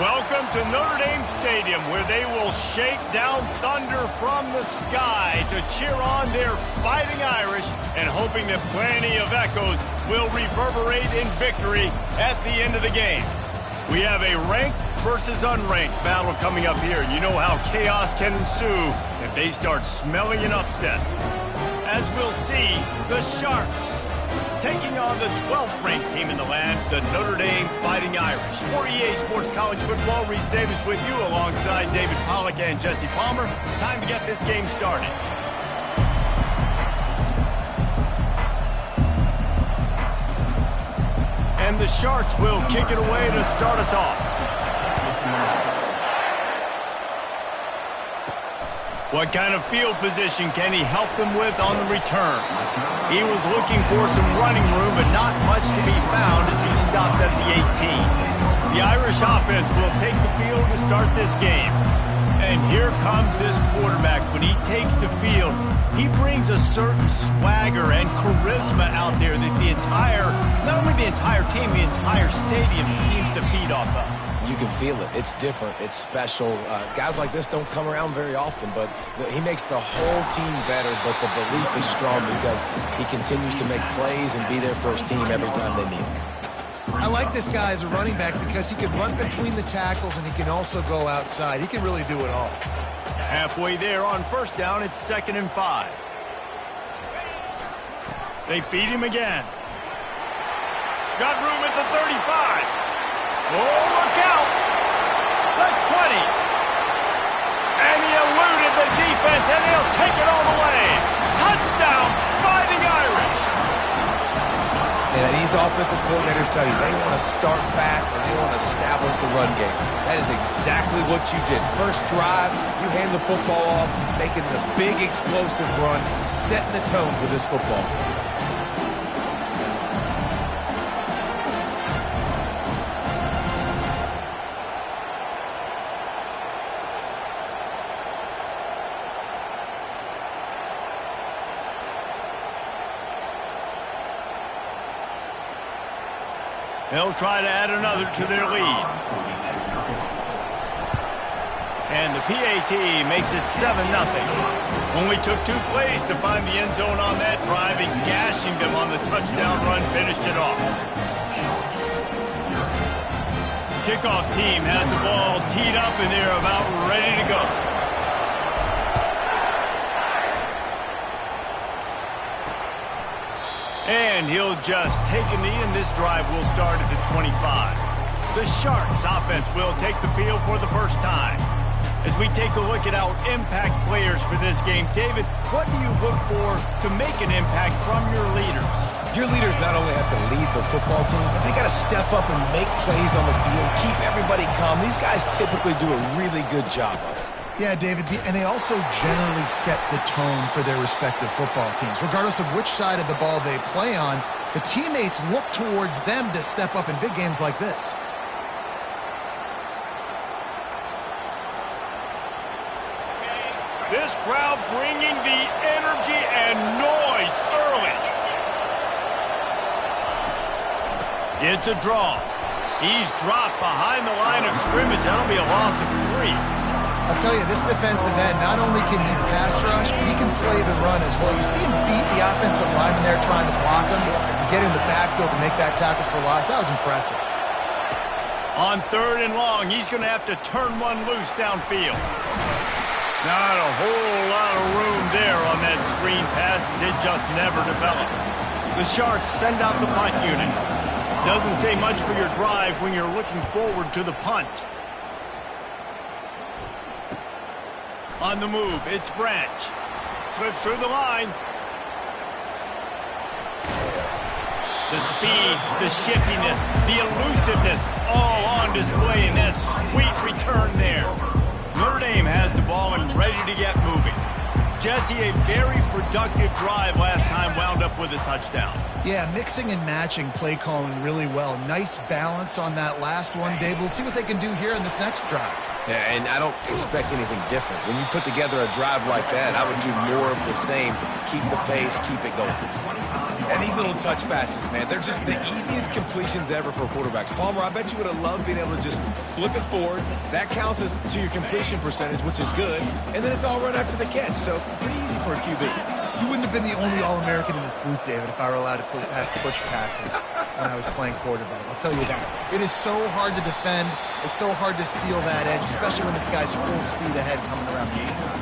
Welcome to Notre Dame Stadium, where they will shake down thunder from the sky to cheer on their Fighting Irish and hoping that plenty of echoes will reverberate in victory at the end of the game. We have a ranked versus unranked battle coming up here. You know how chaos can ensue if they start smelling an upset. As we'll see, the Sharks taking on the 12th ranked team in the land, the Notre Dame Fighting Irish. For EA Sports College Football, Reese Davis with you alongside David Pollack and Jesse Palmer. Time to get this game started. And the Sharks will kick it away to start us off. What kind of field position can he help them with on the return? He was looking for some running room, but not much to be found as he stopped at the 18. The Irish offense will take the field to start this game. And here comes this quarterback. When he takes the field, he brings a certain swagger and charisma out there that not only the entire team, the entire stadium seems to feed off of. You can feel it. It's different. It's special. Guys like this don't come around very often, but he makes the whole team better, but the belief is strong because he continues to make plays and be there for his team every time they need him. I like this guy as a running back because he can run between the tackles and he can also go outside. He can really do it all. Halfway there on first down, it's 2nd and 5. They feed him again. Got room at the 35. Oh, look out! The 20. And he eluded the defense, and they'll take it all the way. Touchdown, Fighting Irish! And these offensive coordinators tell you they want to start fast and they want to establish the run game. That is exactly what you did. First drive, you hand the football off, making the big explosive run, setting the tone for this football game. They'll try to add another to their lead. And the PAT makes it 7-0. Only took 2 plays to find the end zone on that drive, and gashing them on the touchdown run finished it off. Kickoff team has the ball teed up, and they're about ready to go. And he'll just take a knee, and this drive will start at the 25. The Sharks offense will take the field for the first time. As we take a look at our impact players for this game, David, what do you look for to make an impact from your leaders? Your leaders not only have to lead the football team, but they got to step up and make plays on the field, keep everybody calm. These guys typically do a really good job of it. Yeah, David, and they also generally set the tone for their respective football teams. Regardless of which side of the ball they play on, the teammates look towards them to step up in big games like this. This crowd bringing the energy and noise early. It's a draw. He's dropped behind the line of scrimmage. That'll be a loss of 3. I'll tell you, this defensive end, not only can he pass rush, he can play the run as well. You see him beat the offensive lineman there trying to block him and get in the backfield to make that tackle for loss. That was impressive. On 3rd and long, he's going to have to turn one loose downfield. Not a whole lot of room there on that screen pass as it just never developed. The Sharks send out the punt unit. Doesn't say much for your drive when you're looking forward to the punt. On the move, it's Branch. Slips through the line. The speed, the shiftiness, the elusiveness, all on display in that sweet return there. Notre Dame has the ball and ready to get moving. Jesse, a very productive drive last time, wound up with a touchdown. Yeah, mixing and matching play calling really well. Nice balance on that last one, Dave. Let's see what they can do here in this next drive. Yeah, and I don't expect anything different. When you put together a drive like that, I would do more of the same. Keep the pace, keep it going. And these little touch passes, man, they're just the easiest completions ever for quarterbacks. Palmer, I bet you would have loved being able to just flip it forward. That counts as to your completion percentage, which is good. And then it's all right after the catch, so pretty easy for a QB. You wouldn't have been the only All-American in this booth, David, if I were allowed to have push passes when I was playing quarterback. I'll tell you that. It is so hard to defend. It's so hard to seal that edge, especially when this guy's full speed ahead coming around the inside.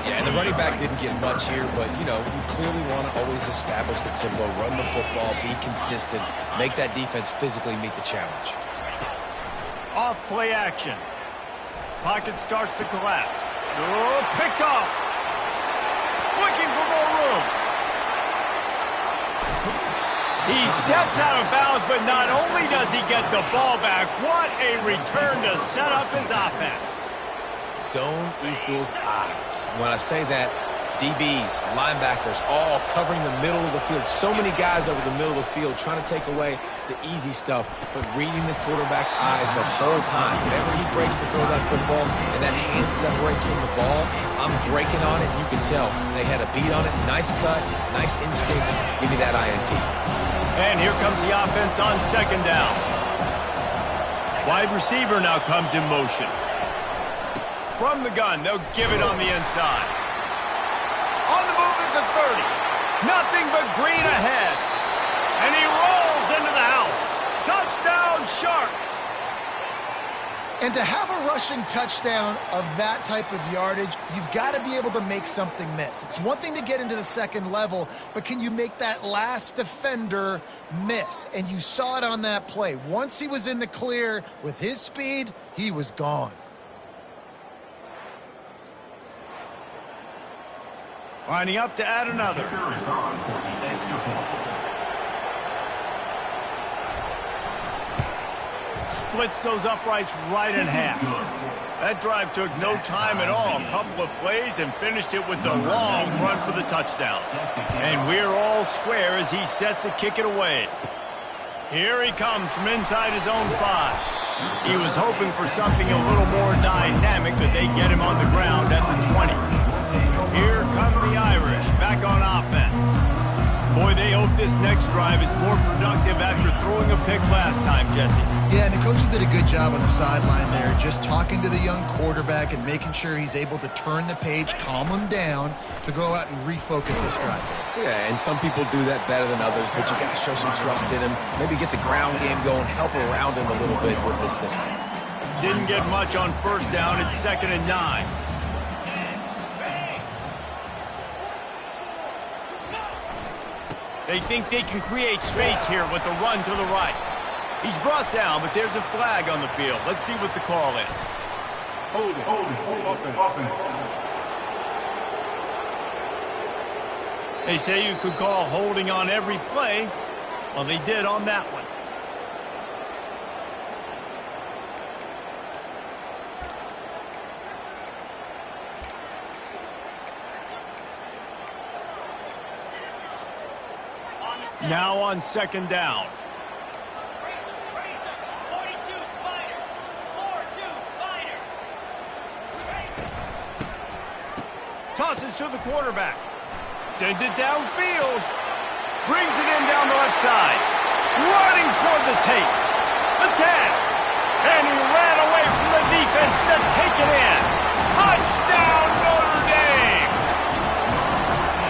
Yeah, and the running back didn't get much here, but, you know, you clearly want to always establish the tempo, run the football, be consistent, make that defense physically meet the challenge. Off play action. Pocket starts to collapse. Oh, picked off. Looking for more room. He steps out of bounds, but not only does he get the ball back, what a return to set up his offense. Zone equals eyes. When I say that, DBs, linebackers, all covering the middle of the field. So many guys over the middle of the field trying to take away the easy stuff, but reading the quarterback's eyes the whole time. Whenever he breaks to throw that football and that hand separates from the ball, I'm breaking on it. You can tell they had a beat on it. Nice cut, nice instincts. Give me that INT. And here comes the offense on second down. Wide receiver now comes in motion. From the gun, they'll give it on the inside. On the move at the 30. Nothing but green ahead. And he rolls into the house. Touchdown, Sharks. And to have a rushing touchdown of that type of yardage, you've got to be able to make something miss. It's one thing to get into the second level, but can you make that last defender miss? And you saw it on that play. Once he was in the clear with his speed, he was gone. Lining up to add another. Splits those uprights right in half. That drive took no time at all. A couple of plays and finished it with the long run for the touchdown. And we're all square as he's set to kick it away. Here he comes from inside his own 5. He was hoping for something a little more dynamic, but they get him on the ground at the 20. Here come the Irish, back on offense. Boy, they hope this next drive is more productive after throwing a pick last time, Jesse. Yeah, and the coaches did a good job on the sideline there, just talking to the young quarterback and making sure he's able to turn the page, calm him down, to go out and refocus this drive. Yeah, and some people do that better than others, but you got to show some trust in him, maybe get the ground game going, help around him a little bit with this system. Didn't get much on first down. It's 2nd and 9. They think they can create space here with a run to the right. He's brought down, but there's a flag on the field. Let's see what the call is. Hold it. Offense. They say you could call holding on every play. Well, they did on that one. Now on 2nd down. Tosses to the quarterback. Sends it downfield. Brings it in down the left side. Running toward the tape. The tag. And he ran away from the defense to take it in. Touchdown, Notre Dame!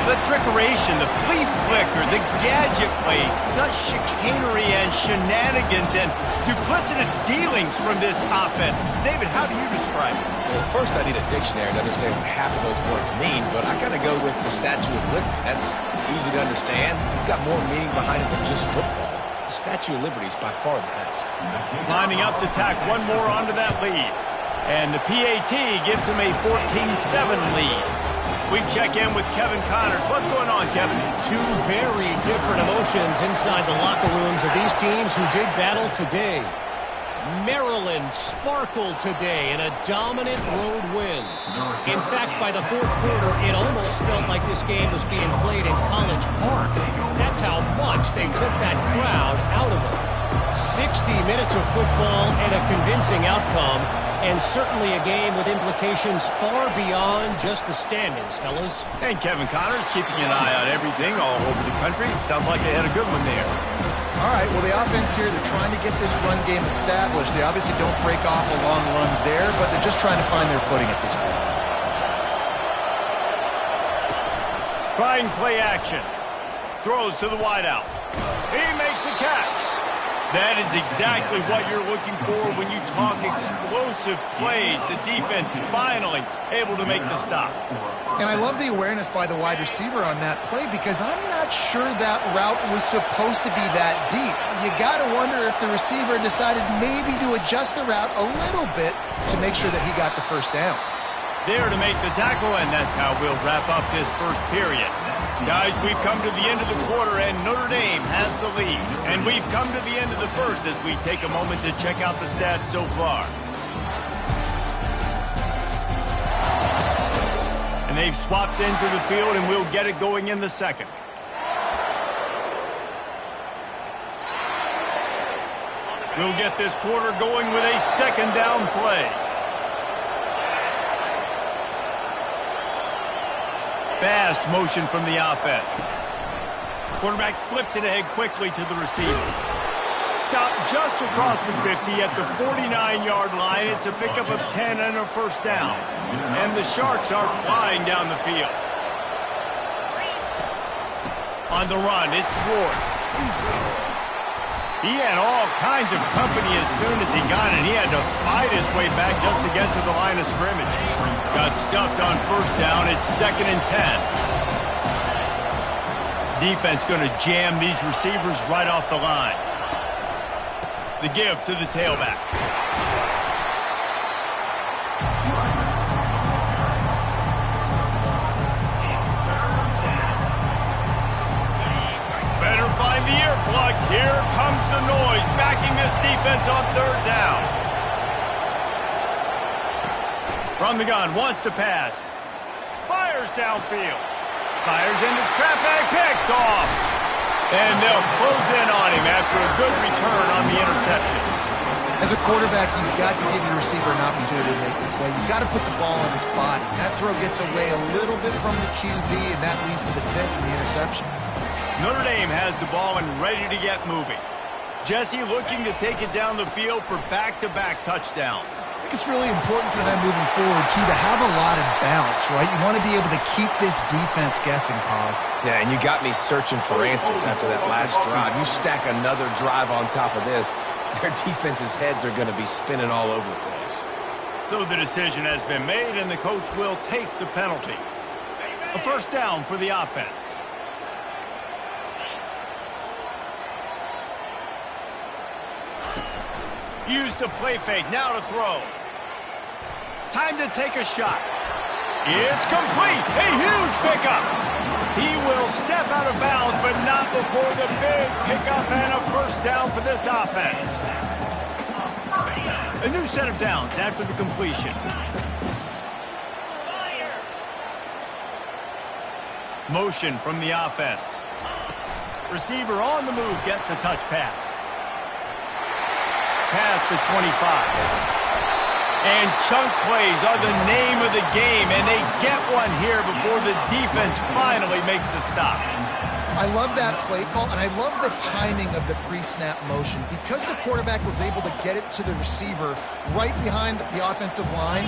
The trickeration, the flea flicker, the gadget play, such chicanery and shenanigans and duplicitous dealings from this offense. David, how do you describe it? Well, first I need a dictionary to understand what half of those words mean, but I gotta go with the Statue of Liberty. That's easy to understand. It's got more meaning behind it than just football. The Statue of Liberty is by far the best. Lining up to tack one more onto that lead. And the PAT gives him a 14-7 lead. We check in with Kevin Connors. What's going on, Kevin? Two very different emotions inside the locker rooms of these teams who did battle today. Maryland sparkled today in a dominant road win. In fact, by the fourth quarter, it almost felt like this game was being played in College Park. That's how much they took that crowd out of it. 60 minutes of football and a convincing outcome. And certainly a game with implications far beyond just the standings, fellas. And Kevin Connors keeping an eye on everything all over the country. Sounds like they had a good one there. All right, well, the offense here, they're trying to get this run game established. They obviously don't break off a long run there, but they're just trying to find their footing at this point. Trying play action. Throws to the wideout. He makes the catch. That is exactly what you're looking for when you talk explosive plays. The defense finally able to make the stop. And I love the awareness by the wide receiver on that play because I'm not sure that route was supposed to be that deep. You got to wonder if the receiver decided maybe to adjust the route a little bit to make sure that he got the first down. There to make the tackle, and that's how we'll wrap up this first period. Guys, we've come to the end of the quarter, and Notre Dame has the lead. And we've come to the end of the first as we take a moment to check out the stats so far. And they've swapped into the field, and we'll get it going in the second. We'll get this quarter going with a second down play. Fast motion from the offense. Quarterback flips it ahead quickly to the receiver. Stop just across the 50 at the 49-yard line. It's a pickup of 10 and a first down. And the Sharks are flying down the field. On the run, it's Ward. He had all kinds of company as soon as he got it. He had to fight his way back just to get to the line of scrimmage. Got stuffed on first down. It's 2nd and 10. Defense going to jam these receivers right off the line. The give to the tailback. Better find the earplugs. Here comes the noise, backing this defense on third down. From the gun, wants to pass. Fires downfield. Fires into traffic, picked off. And they'll close in on him after a good return on the interception. As a quarterback, you've got to give your receiver an opportunity to make the play. You've got to put the ball on his body. That throw gets away a little bit from the QB, and that leads to the tip and the interception. Notre Dame has the ball and ready to get moving. Jesse looking to take it down the field for back-to-back touchdowns. I think it's really important for them moving forward, too, to have a lot of bounce, right? You want to be able to keep this defense guessing, Pollock. Yeah, and you got me searching for answers after that last drive. You stack another drive on top of this, their defense's heads are going to be spinning all over the place. So the decision has been made, and the coach will take the penalty. A first down for the offense. Use the play fake, now to throw. Time to take a shot. It's complete, a huge pickup. He will step out of bounds, but not before the big pickup and a first down for this offense. A new set of downs after the completion. Motion from the offense. Receiver on the move gets the touch pass. Past the 25. And chunk plays are the name of the game, and they get one here before the defense finally makes a stop. I love that play call, and I love the timing of the pre-snap motion. Because the quarterback was able to get it to the receiver right behind the offensive line,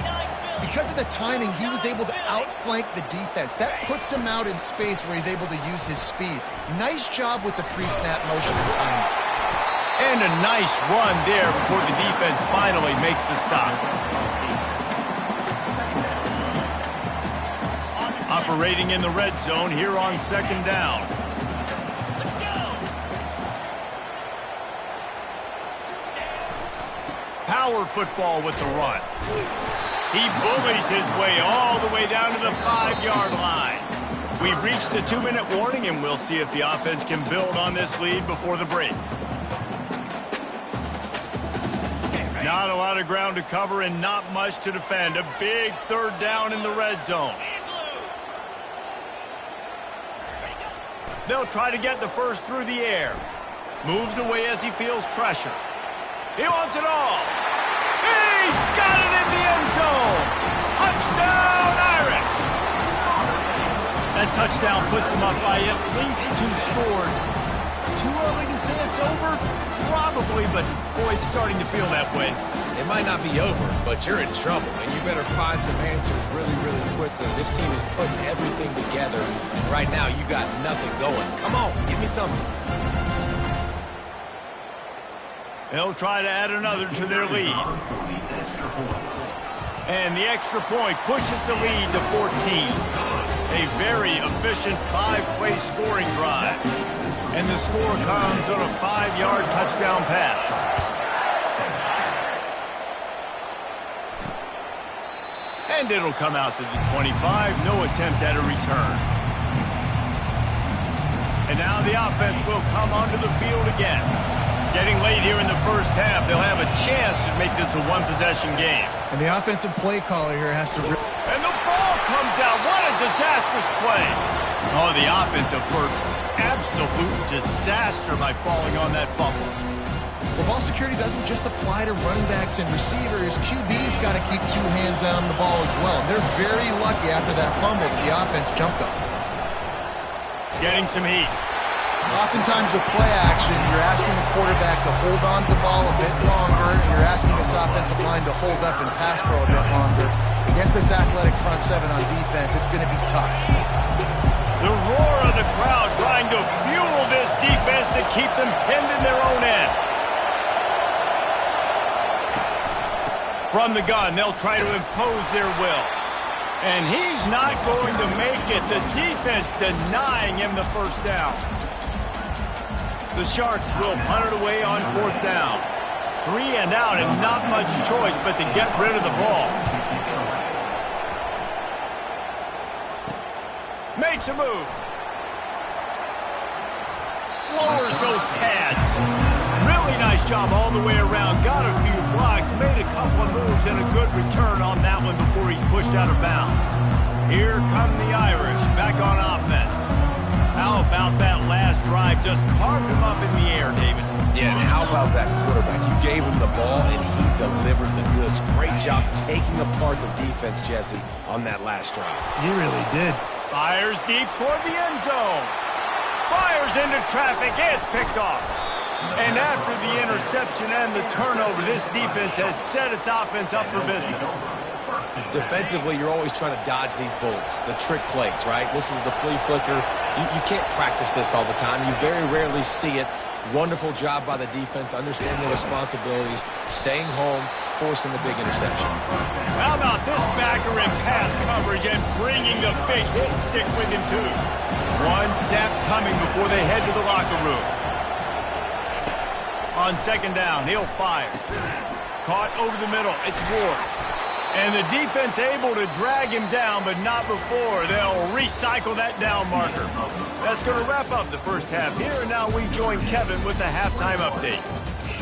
because of the timing, he was able to outflank the defense. That puts him out in space where he's able to use his speed. Nice job with the pre-snap motion and timing. And a nice run there before the defense finally makes the stop. Operating in the red zone here on second down. Power football with the run. He bullies his way all the way down to the 5-yard line. We've reached the 2-minute warning, and we'll see if the offense can build on this lead before the break. Not a lot of ground to cover and not much to defend. A big third down in the red zone. They'll try to get the first through the air. Moves away as he feels pressure. He wants it all. He's got it in zone. Touchdown, Irish. That touchdown puts them up by at least 2 scores. Too early to say it's over? Probably, but boy, it's starting to feel that way. It might not be over, but you're in trouble, and you better find some answers really, really quickly. This team is putting everything together, and right now you got nothing going. Come on, give me something. They'll try to add another to their lead. And the extra point pushes the lead to 14. A very efficient 5-play scoring drive. And the score comes on a 5-yard touchdown pass. And it'll come out to the 25. No attempt at a return. And now the offense will come onto the field again. Getting late here in the first half, they'll have a chance to make this a one-possession game. And the offensive play caller here has to... And the ball comes out. What a disastrous play. Oh, the offensive works absolute disaster by falling on that fumble. Well, ball security doesn't just apply to running backs and receivers. QB's got to keep 2 hands on the ball as well. They're very lucky after that fumble that the offense jumped them. Getting some heat. Oftentimes with play action, you're asking the quarterback to hold on to the ball a bit longer, and you're asking this offensive line to hold up and pass pro a bit longer. Against this athletic front 7 on defense, it's going to be tough. The roar of the crowd trying to fuel this defense to keep them pinned in their own end. From the gun, they'll try to impose their will. And he's not going to make it. The defense denying him the first down. The Sharks will punt it away on 4th down. 3 and out and not much choice but to get rid of the ball. Makes a move. Lowers those pads. Really nice job all the way around. Got a few blocks, made a couple of moves, and a good return on that one before he's pushed out of bounds. Here come the Irish back on offense. How about that last drive? Just carved him up in the air, David. Yeah, and how about that quarterback? You gave him the ball, and he delivered the goods. Great job taking apart the defense, Jesse, on that last drive. He really did. Fires deep toward the end zone. Fires into traffic. It's picked off. And after the interception and the turnover, this defense has set its offense up for business. Defensively, you're always trying to dodge these bullets, the trick plays, right? This is the flea flicker. You can't practice this all the time. You very rarely see it. Wonderful job by the defense, understanding their responsibilities, staying home, forcing the big interception. How about this backer in pass coverage and bringing the big hit stick with him, too? One snap coming before they head to the locker room. On 2nd down, he'll fire. Caught over the middle. It's Ward. And the defense able to drag him down, but not before. They'll recycle that down marker. That's going to wrap up the first half here, and now we join Kevin with the halftime update.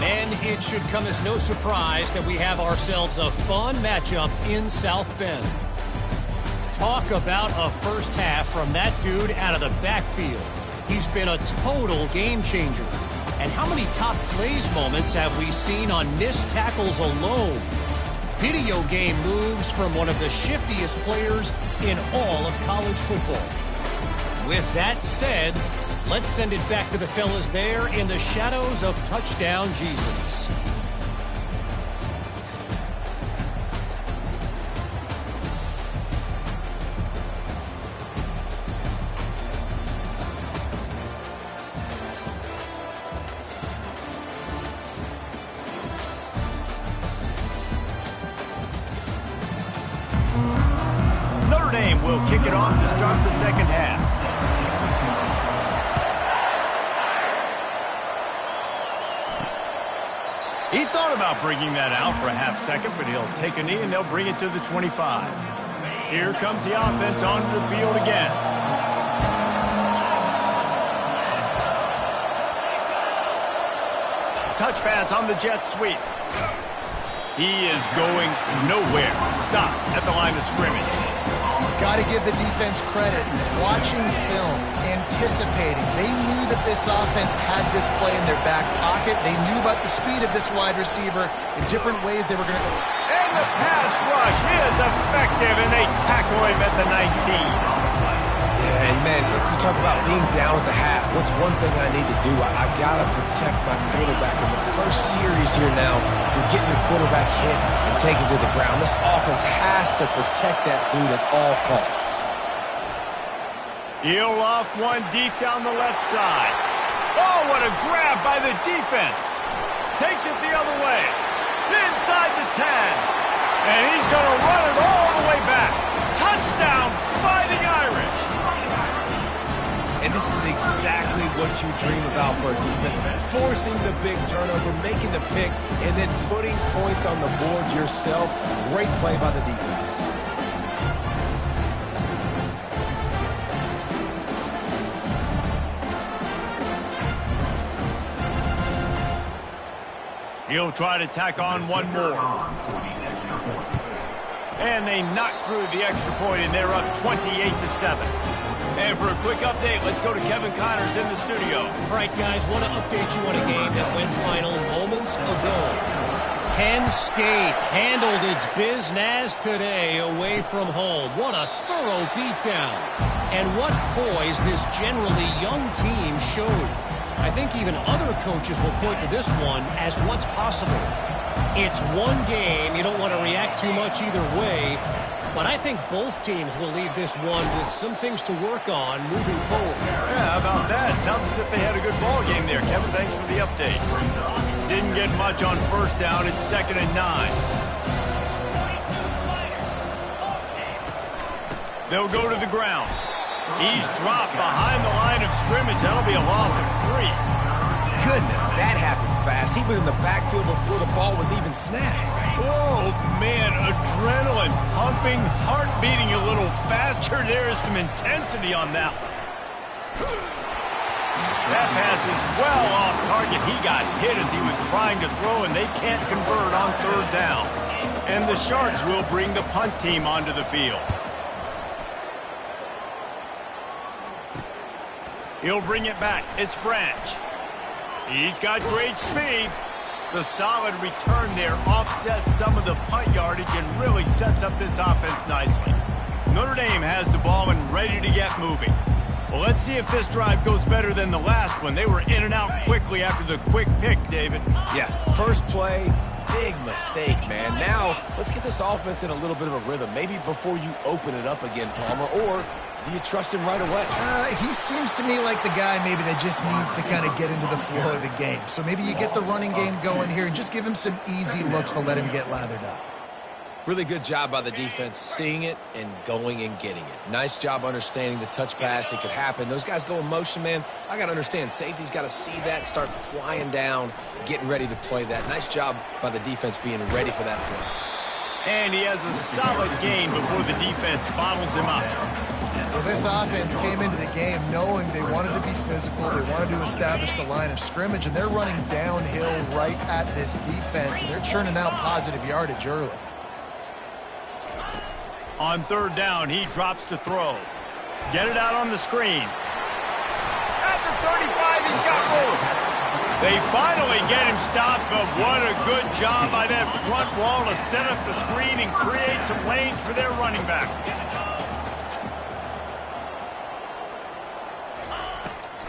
And it should come as no surprise that we have ourselves a fun matchup in South Bend. Talk about a first half from that dude out of the backfield. He's been a total game changer. And how many top plays moments have we seen on missed tackles alone? Video game moves from one of the shiftiest players in all of college football. With that said, let's send it back to the fellas there in the shadows of Touchdown Jesus. Notre Dame will kick it off to start the second half. He thought about bringing that out for a half second, but he'll take a knee and they'll bring it to the 25. Here comes the offense onto the field again. Touch pass on the jet sweep. He is going nowhere. Stop at the line of scrimmage. Got to give the defense credit. Watching film, anticipating. They knew that this offense had this play in their back pocket. They knew about the speed of this wide receiver in different ways they were going to go. And the pass rush is effective, and they tackle him at the 19. Yeah, and man, you talk about being down at the half. What's one thing I need to do? I got to protect my quarterback. In the first series here now, you're getting your quarterback hit and taken to the ground. This offense has to protect that dude at all costs. He'll loft one deep down the left side. Oh, what a grab by the defense. Takes it the other way. Inside the 10. And he's going to run it all the way back. Touchdown, Fighting Irish. And this is exactly what you dream about for a defense. Forcing the big turnover, making the pick, and then putting points on the board yourself. Great play by the defense. He'll try to tack on one more. And they knock through the extra point, and they're up 28-7. And for a quick update, let's go to Kevin Connors in the studio. All right, guys, want to update you on a game that went final moments ago. Penn State handled its business today away from home. What a thorough beatdown. And what poise this generally young team shows. I think even other coaches will point to this one as what's possible. It's one game. You don't want to react too much either way. But I think both teams will leave this one with some things to work on moving forward. Yeah, how about that? Sounds as if they had a good ball game there. Kevin, thanks for the update. Didn't get much on first down. It's 2nd and 9. They'll go to the ground. He's dropped behind the line of scrimmage. That'll be a loss of 3. Goodness, that happened fast. He was in the backfield before the ball was even snapped. Oh, man, adrenaline pumping, heart beating a little faster. There is some intensity on that one. That pass is well off target. He got hit as he was trying to throw, and they can't convert on 3rd down. And the Sharks will bring the punt team onto the field. He'll bring it back. It's Branch. He's got great speed. The solid return there offsets some of the punt yardage and really sets up this offense nicely. Notre Dame has the ball and ready to get moving. Well, let's see if this drive goes better than the last one. They were in and out quickly after the quick pick, David. Yeah, first play, big mistake, man. Now, let's get this offense in a little bit of a rhythm. Maybe before you open it up again, Palmer, or do you trust him right away? He seems to me like the guy maybe that just needs to kind of get into the flow of the game. So maybe you get the running game going here and just give him some easy looks to let him get lathered up. Really good job by the defense, seeing it and going and getting it. Nice job understanding the touch pass. It could happen. Those guys go in motion, man. I got to understand. Safety's got to see that, start flying down, getting ready to play that. Nice job by the defense being ready for that play. And he has a solid gain before the defense bottles him up. Well, this offense came into the game knowing they wanted to be physical, they wanted to establish the line of scrimmage, and they're running downhill right at this defense, and they're churning out positive yardage early. On 3rd down, he drops to throw. Get it out on the screen. At the 35, he's got room. They finally get him stopped, but what a good job by that front wall to set up the screen and create some lanes for their running back.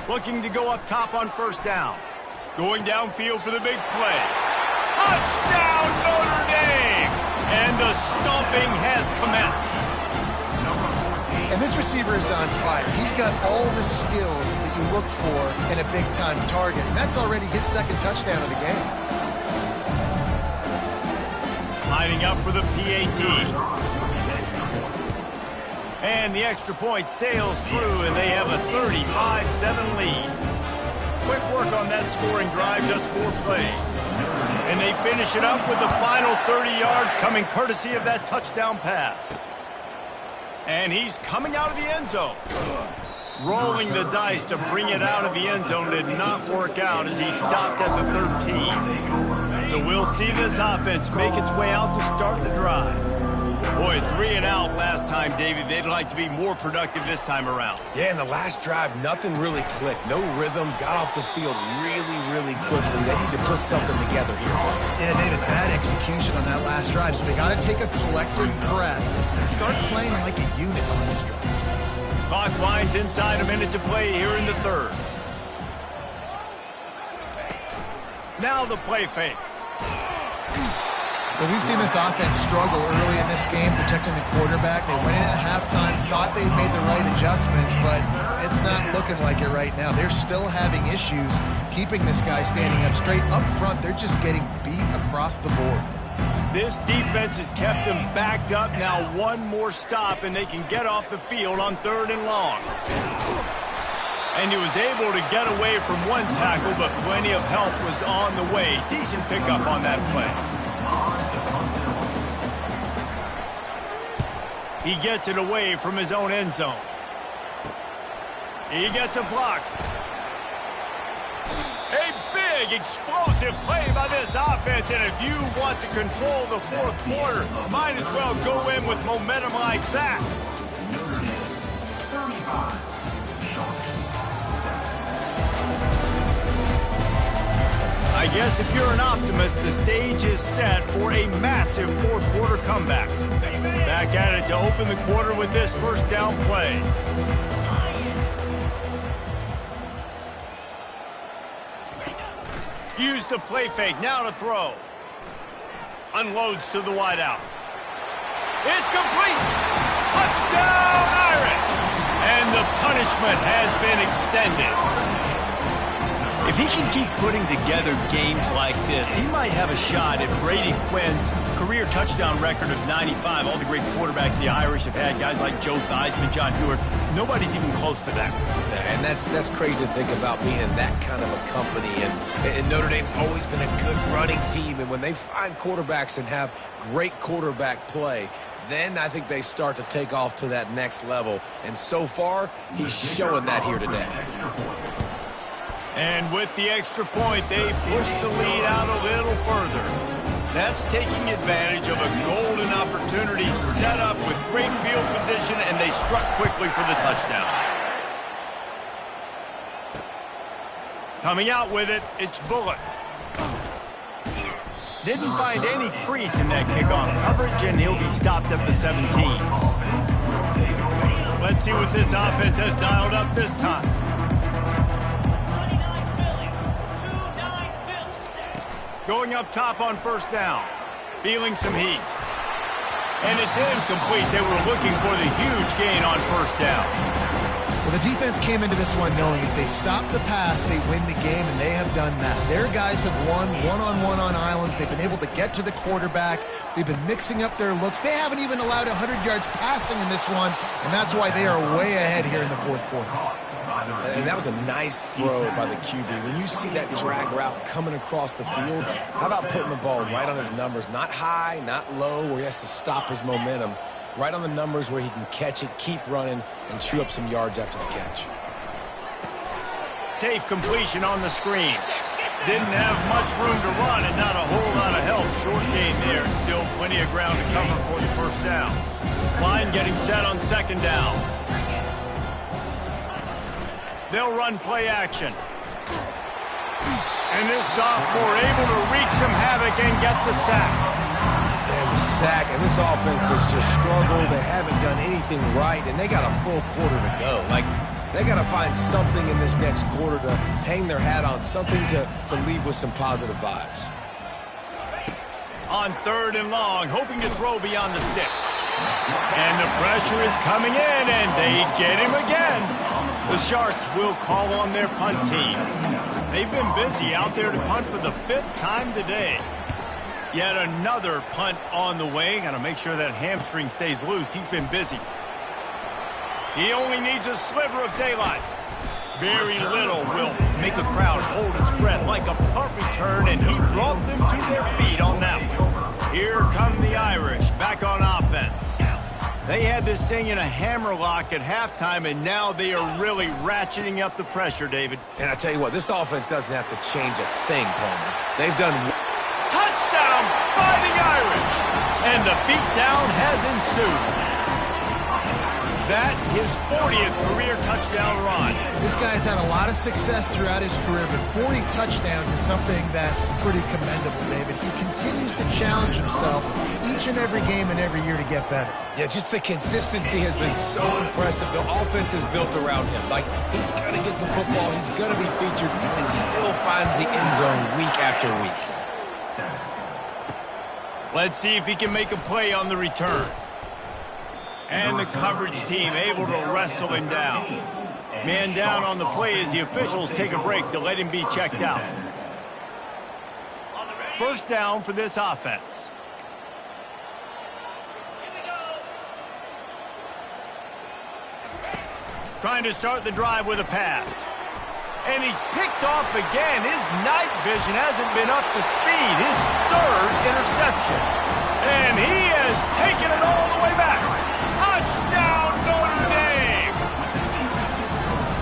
Looking to go up top on 1st down. Going downfield for the big play. Touchdown, Notre Dame! And the stomping has commenced. And this receiver is on fire. He's got all the skills that you look for in a big-time target. And that's already his 2nd touchdown of the game. Lining up for the PAT. And the extra point sails through, and they have a 35-7 lead. Quick work on that scoring drive, just 4 plays. And they finish it up with the final 30 yards coming courtesy of that touchdown pass. And he's coming out of the end zone. Rolling the dice to bring it out of the end zone did not work out as he stopped at the 13. So we'll see this offense make its way out to start the drive. Boy, 3 and out last time, David. They'd like to be more productive this time around. Yeah, in the last drive, nothing really clicked. No rhythm, got off the field really quickly. They need to put something together here. Yeah, David, bad execution on that last drive, so they got to take a collective breath and start playing like a unit on this drive. Clock winds inside a minute to play here in the third. Now the play fake. Well, we've seen this offense struggle early in this game protecting the quarterback. They went in at halftime, thought they made the right adjustments, but it's not looking like it right now. They're still having issues keeping this guy standing up straight. Up front, they're just getting beat across the board. This defense has kept them backed up. Now one more stop, and they can get off the field on 3rd and long. And he was able to get away from one tackle, but plenty of help was on the way. Decent pickup on that play. He gets it away from his own end zone. He gets a block. A big, explosive play by this offense, and if you want to control the fourth quarter, might as well go in with momentum like that. I guess if you're an optimist, the stage is set for a massive fourth quarter comeback. Back at it to open the quarter with this first down play. Use the play fake, now to throw. Unloads to the wideout. It's complete! Touchdown, Irish! And the punishment has been extended. If he can keep putting together games like this, he might have a shot at Brady Quinn's career touchdown record of 95. All the great quarterbacks the Irish have had, guys like Joe Theismann, John Heward, nobody's even close to that. And that's crazy to think about being in that kind of a company. And Notre Dame's always been a good running team. And when they find quarterbacks and have great quarterback play, then I think they start to take off to that next level. And so far, he's showing that here today. And with the extra point, they push the lead out a little further. That's taking advantage of a golden opportunity set up with great field position, and they struck quickly for the touchdown. Coming out with it, it's Bullock. Didn't find any crease in that kickoff coverage, and he'll be stopped at the 17. Let's see what this offense has dialed up this time. Going up top on first down. Feeling some heat. And it's incomplete. They were looking for the huge gain on first down. Well, the defense came into this one knowing if they stop the pass, they win the game, and they have done that. Their guys have won one-on-one on islands. They've been able to get to the quarterback. They've been mixing up their looks. They haven't even allowed 100 yards passing in this one, and that's why they are way ahead here in the fourth quarter. And that was a nice throw by the QB. When you see that drag route coming across the field, how about putting the ball right on his numbers? Not high, not low, where he has to stop his momentum. Right on the numbers where he can catch it, keep running, and chew up some yards after the catch. Safe completion on the screen. Didn't have much room to run and not a whole lot of help. Short gain there, and still plenty of ground to cover for the first down. Line getting set on second down. They'll run play action. And this sophomore able to wreak some havoc and get the sack. Man, the sack, and this offense has just struggled. They haven't done anything right, and they got a full quarter to go. Like, they got to find something in this next quarter to hang their hat on, something to leave with some positive vibes. On third and long, hoping to throw beyond the sticks. And the pressure is coming in, and they get him again. The Sharks will call on their punt team. They've been busy out there to punt for the 5th time today. Yet another punt on the way. Got to make sure that hamstring stays loose. He's been busy. He only needs a sliver of daylight. Very little will make a crowd hold its breath like a punt return, and he brought them to their feet on that one. Here come the Irish back on offense. They had this thing in a hammerlock at halftime, and now they are really ratcheting up the pressure, David. And I tell you what, this offense doesn't have to change a thing, Palmer. They've done... Touchdown, Fighting Irish! And And the beatdown has ensued. That, his 40th career touchdown run. This guy's had a lot of success throughout his career, but 40 touchdowns is something that's pretty commendable, David. He continues to challenge himself each and every game and every year to get better. Yeah, just the consistency has been so impressive. The offense is built around him. Like, he's going to get the football, he's going to be featured, and still finds the end zone week after week. Let's see if he can make a play on the return. And the coverage team able to wrestle him down. Man down on the play as the officials take a break to let him be checked out. First down for this offense. Trying to start the drive with a pass. And he's picked off again. His night vision hasn't been up to speed. His third interception. And he has taken it all the way back. Touchdown, Notre Dame!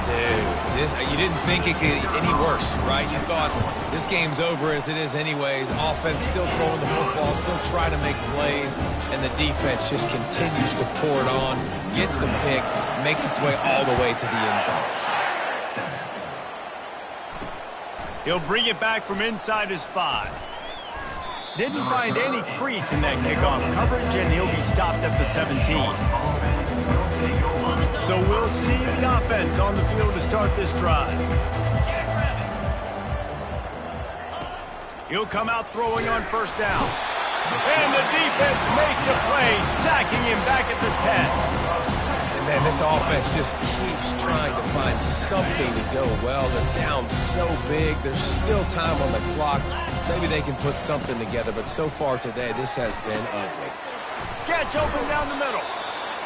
Dude, you didn't think it could get any worse, right? You thought this game's over as it is anyways. Offense still throwing the football, still trying to make plays, and the defense just continues to pour it on, gets the pick, makes its way all the way to the end zone. He'll bring it back from inside his 5. Didn't find any crease in that kickoff coverage, and he'll be stopped at the 17. So we'll see the offense on the field to start this drive. He'll come out throwing on first down. And the defense makes a play, sacking him back at the 10. And man, this offense just keeps trying to find something to go well. They're down so big. There's still time on the clock. Maybe they can put something together, but so far today, this has been ugly. Catch open down the middle.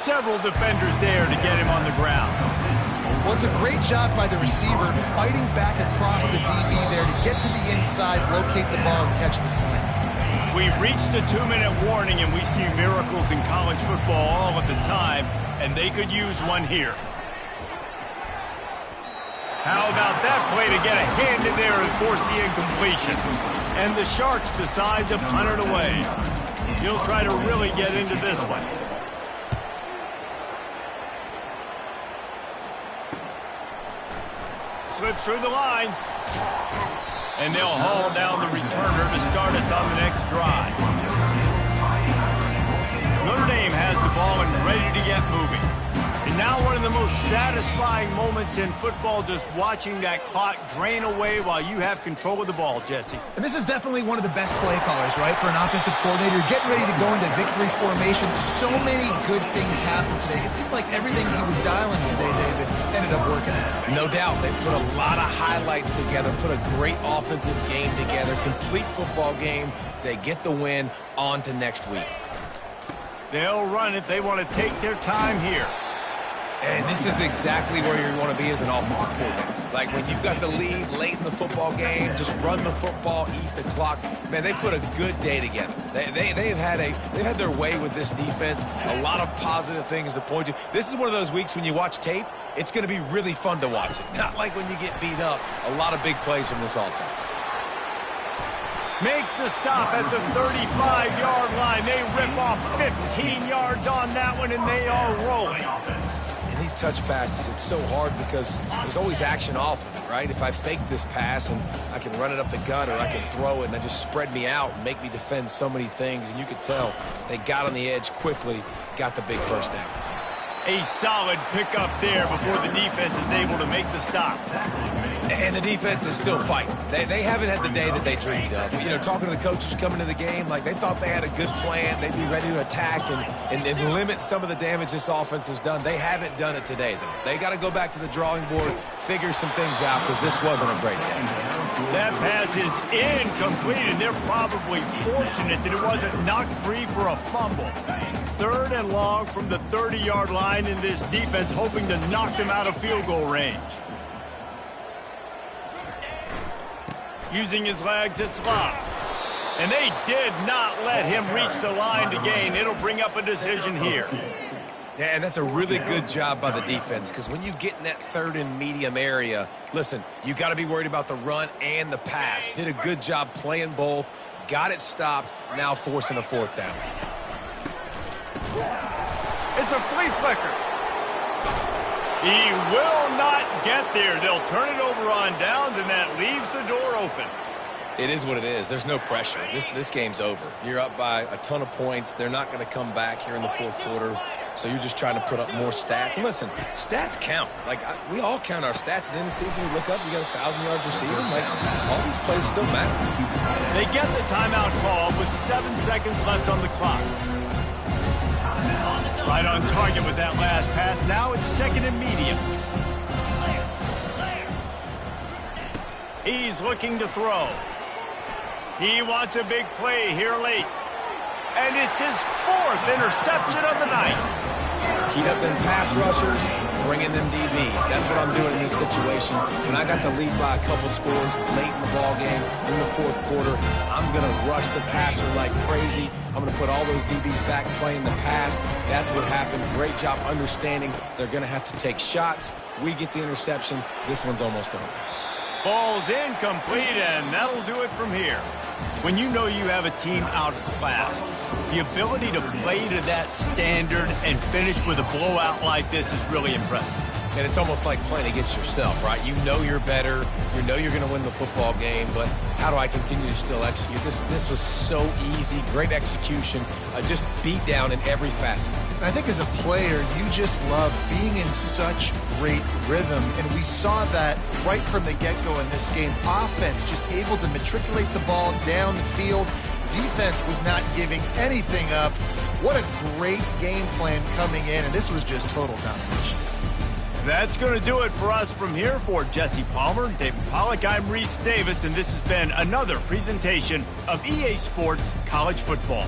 Several defenders there to get him on the ground. Well, it's a great job by the receiver fighting back across the DB there to get to the inside, locate the ball, and catch the slant. We've reached the 2-minute warning, and we see miracles in college football all of the time, and they could use one here. How about that play to get a hand in there and force the incompletion? And the Sharks decide to punt it away. He'll try to really get into this one. Slips through the line. And they'll haul down the returner to start us on the next drive. Notre Dame has the ball and ready to get moving. And now one of the most satisfying moments in football, just watching that clock drain away while you have control of the ball, Jesse. And this is definitely one of the best play callers, right, for an offensive coordinator. Getting ready to go into victory formation. So many good things happened today. It seemed like everything he was dialing today, David, ended up working out. No doubt. They put a lot of highlights together, put a great offensive game together, complete football game. They get the win. On to next week. They'll run it. They want to take their time here. And this is exactly where you want to be as an offensive coordinator. Like when you've got the lead late in the football game, just run the football, eat the clock. Man, they put a good day together. They've had their way with this defense. A lot of positive things to point to. This is one of those weeks when you watch tape, it's going to be really fun to watch it. Not like when you get beat up. A lot of big plays from this offense. Makes the stop at the 35-yard line. They rip off 15 yards on that one, and they are rolling. And these touch passes, it's so hard because there's always action off of it, right? If I fake this pass and I can run it up the gut or I can throw it and I just spread me out and make me defend so many things. And you could tell they got on the edge quickly, got the big first down. A solid pickup there before the defense is able to make the stop. And the defense is still fighting. They haven't had the day that they dreamed of. You know, talking to the coaches coming to the game, like they thought they had a good plan. They'd be ready to attack and limit some of the damage this offense has done. They haven't done it today, though. They got to go back to the drawing board, figure some things out, because this wasn't a great game. That pass is incomplete, and they're probably fortunate that it wasn't knocked free for a fumble. 3rd and long from the 30-yard line, in this defense hoping to knock them out of field goal range. Using his legs, it's Love. And they did not let him reach the line to gain. It'll bring up a decision here. Yeah, and that's a really good job by the defense, because when you get in that 3rd and medium area, listen, you got to be worried about the run and the pass. Did a good job playing both, got it stopped, now forcing a 4th down. It's a flea flicker. He will not get there. They'll turn it over on downs, and that leaves the door open. It is what it is. There's no pressure. This game's over. You're up by a ton of points. They're not going to come back here in the fourth quarter. So you're just trying to put up more stats. And listen, stats count. Like, we all count our stats. At the end of the season, we look up, you got 1,000 yards receiving. Like, all these plays still matter. They get the timeout call with 7 seconds left on the clock. Right on target with that last pass. Now it's second and medium. He's looking to throw. He wants a big play here late. And it's his 4th interception of the night. Heat up them pass rushers, bring in them DBs. That's what I'm doing in this situation. When I got the lead by a couple scores late in the ball game, in the fourth quarter, I'm going to rush the passer like crazy. I'm going to put all those DBs back playing the pass. That's what happened. Great job understanding they're going to have to take shots. We get the interception. This one's almost over. Ball's incomplete, and that'll do it from here. When you know you have a team outclassed, the ability to play to that standard and finish with a blowout like this is really impressive. And it's almost like playing against yourself, right? You know you're better. You know you're going to win the football game, but how do I continue to still execute? This was so easy. Great execution. Just beat down in every facet. I think as a player, you just love being in such great rhythm, and we saw that right from the get-go in this game. Offense just able to matriculate the ball down the field. Defense was not giving anything up. What a great game plan coming in, and this was just total domination. That's going to do it for us from here. For Jesse Palmer, David Pollack, I'm Reese Davis, and this has been another presentation of EA Sports College Football.